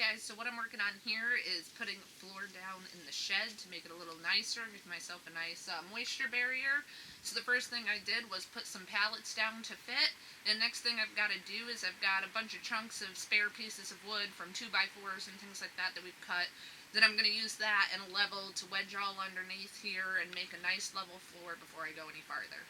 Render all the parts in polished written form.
guys, so what I'm working on here is putting floor down in the shed to make it a little nicer, give myself a nice moisture barrier. So the first thing I did was put some pallets down to fit, and next thing I've got to do is I've got a bunch of chunks of spare pieces of wood from 2x4s and things like that we've cut. Then I'm going to use that and a level to wedge all underneath here and make a nice level floor before I go any farther.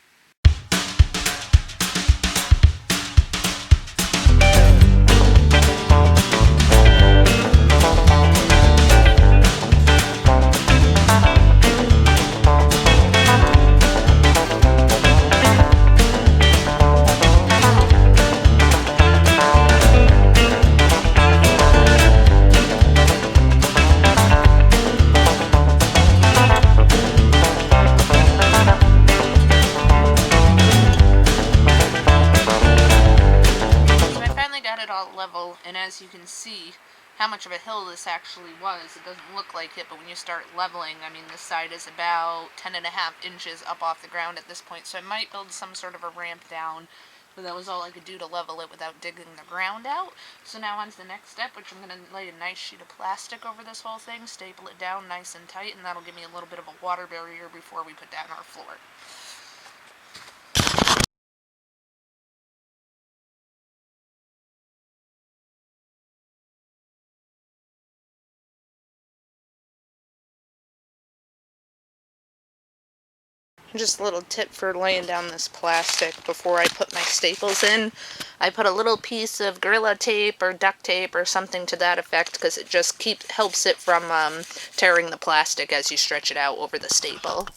Level, and as you can see how much of a hill this actually was, it doesn't look like it, but when you start leveling, I mean, this side is about 10.5 inches up off the ground at this point, so I might build some sort of a ramp down, but that was all I could do to level it without digging the ground out. So now on to the next step, which I'm going to lay a nice sheet of plastic over this whole thing, staple it down nice and tight, and that'll give me a little bit of a water barrier before we put down our floor. Just a little tip for laying down this plastic before I put my staples in. I put a little piece of Gorilla Tape or duct tape or something to that effect because it just helps it from tearing the plastic as you stretch it out over the staple.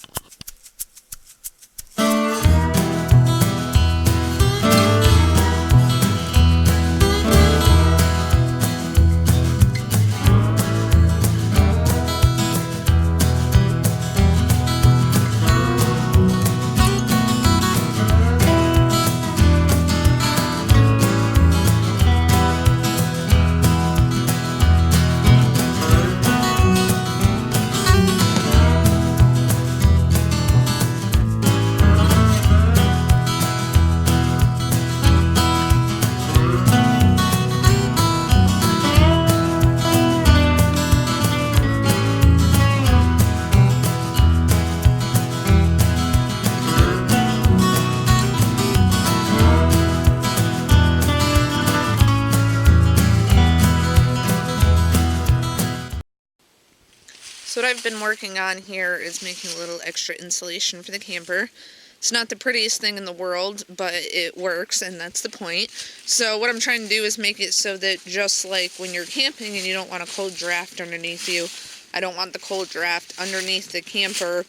So what I've been working on here is making a little extra insulation for the camper. It's not the prettiest thing in the world, but it works, and that's the point. So what I'm trying to do is make it so that just like when you're camping and you don't want a cold draft underneath you, I don't want the cold draft underneath the camper.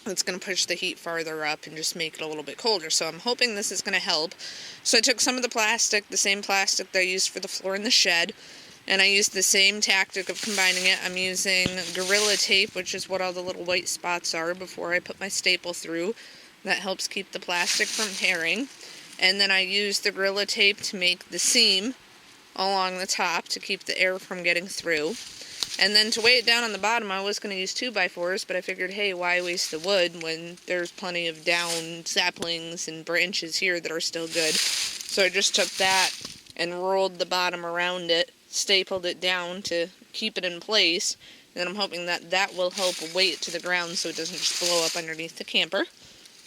It's going to push the heat farther up and just make it a little bit colder. So I'm hoping this is going to help. So I took some of the plastic, the same plastic that I used for the floor in the shed, and I used the same tactic of combining it. I'm using Gorilla Tape, which is what all the little white spots are before I put my staple through. That helps keep the plastic from tearing. And then I used the Gorilla Tape to make the seam along the top to keep the air from getting through. And then to weigh it down on the bottom, I was going to use 2x4s, but I figured, hey, why waste the wood when there's plenty of down saplings and branches here that are still good. So I just took that and rolled the bottom around it, stapled it down to keep it in place, and then I'm hoping that that will help weight it to the ground so it doesn't just blow up underneath the camper.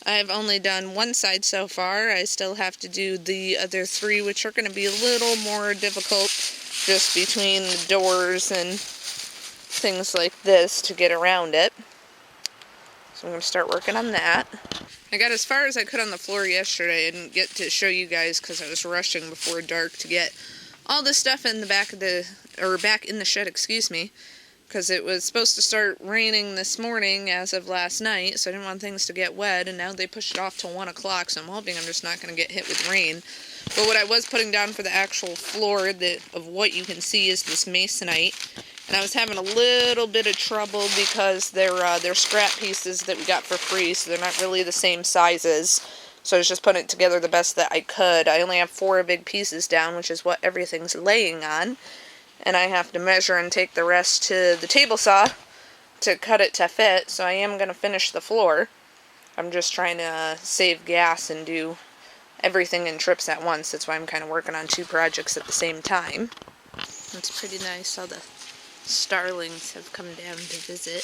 I've only done one side so far. I still have to do the other three, which are going to be a little more difficult just between the doors and things like this to get around it. So I'm going to start working on that. I got as far as I could on the floor yesterday. I didn't get to show you guys because I was rushing before dark to get all the stuff in the back of back in the shed, excuse me, because it was supposed to start raining this morning as of last night, so I didn't want things to get wet, and now they pushed it off till 1 o'clock, so I'm hoping I'm just not going to get hit with rain. But what I was putting down for the actual floor of what you can see is this masonite, and I was having a little bit of trouble because they're scrap pieces that we got for free, so they're not really the same sizes. So I was just putting it together the best that I could. I only have 4 big pieces down, which is what everything's laying on. And I have to measure and take the rest to the table saw to cut it to fit. So I am going to finish the floor. I'm just trying to save gas and do everything in trips at once. That's why I'm kind of working on 2 projects at the same time. It's pretty nice. All the starlings have come down to visit.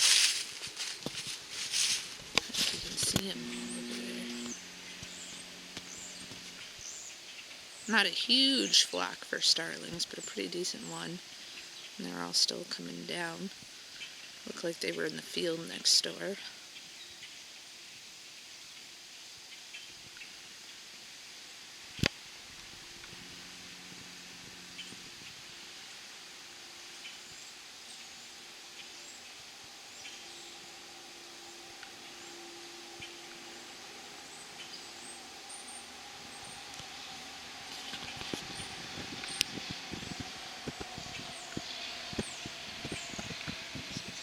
If you can see them over there. Not a huge flock for starlings, but a pretty decent one. And they're all still coming down. Look like they were in the field next door.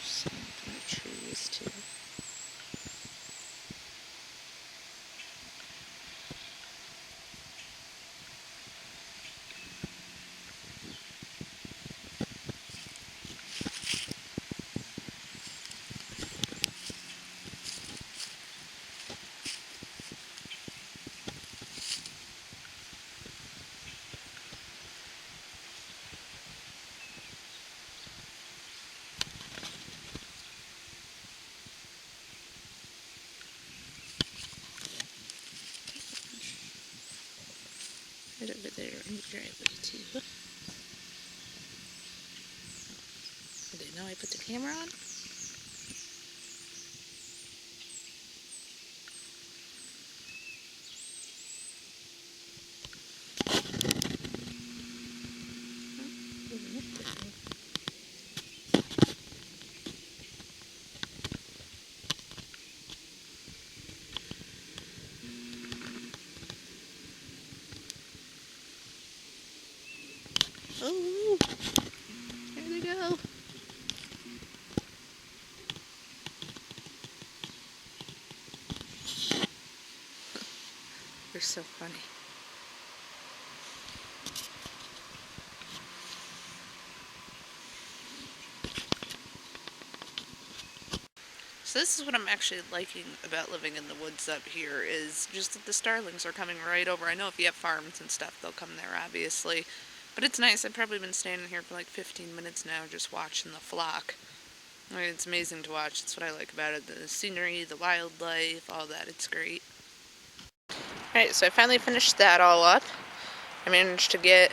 Some in the trees too. Right over there in the driveway too. Oh, they know I put the camera on? Oh, there they go. They're so funny. So this is what I'm actually liking about living in the woods up here, is just that the starlings are coming right over. I know if you have farms and stuff, they'll come there, obviously. But it's nice. I've probably been standing here for like 15 minutes now just watching the flock. I mean, it's amazing to watch. That's what I like about it. The scenery, the wildlife, all that. It's great. Alright, so I finally finished that all up. I managed to get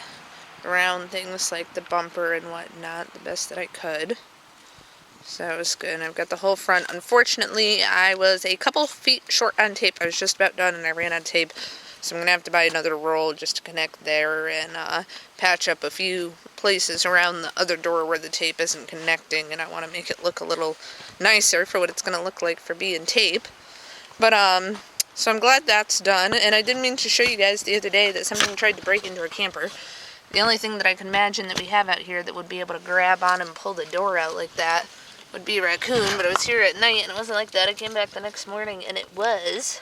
around things like the bumper and whatnot the best that I could. So that was good. And I've got the whole front. Unfortunately, I was a couple feet short on tape. I was just about done and I ran out of tape. So I'm going to have to buy another roll just to connect there and patch up a few places around the other door where the tape isn't connecting. And I want to make it look a little nicer for what it's going to look like for being tape. But, so I'm glad that's done. And I did mean to show you guys the other day that something tried to break into a camper. The only thing that I can imagine that we have out here that would be able to grab on and pull the door out like that would be a raccoon, but I was here at night and it wasn't like that. I came back the next morning and it was.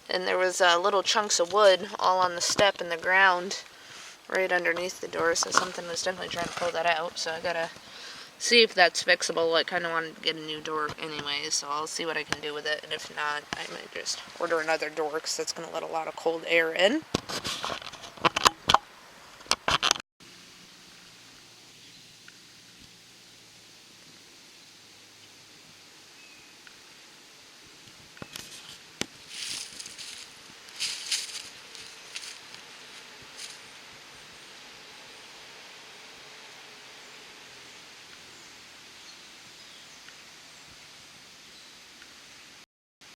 And there was little chunks of wood all on the step in the ground right underneath the door, so something was definitely trying to pull that out. So I gotta see if that's fixable. I kind of wanted to get a new door anyway, so I'll see what I can do with it. And if not, I might just order another door because that's going to let a lot of cold air in.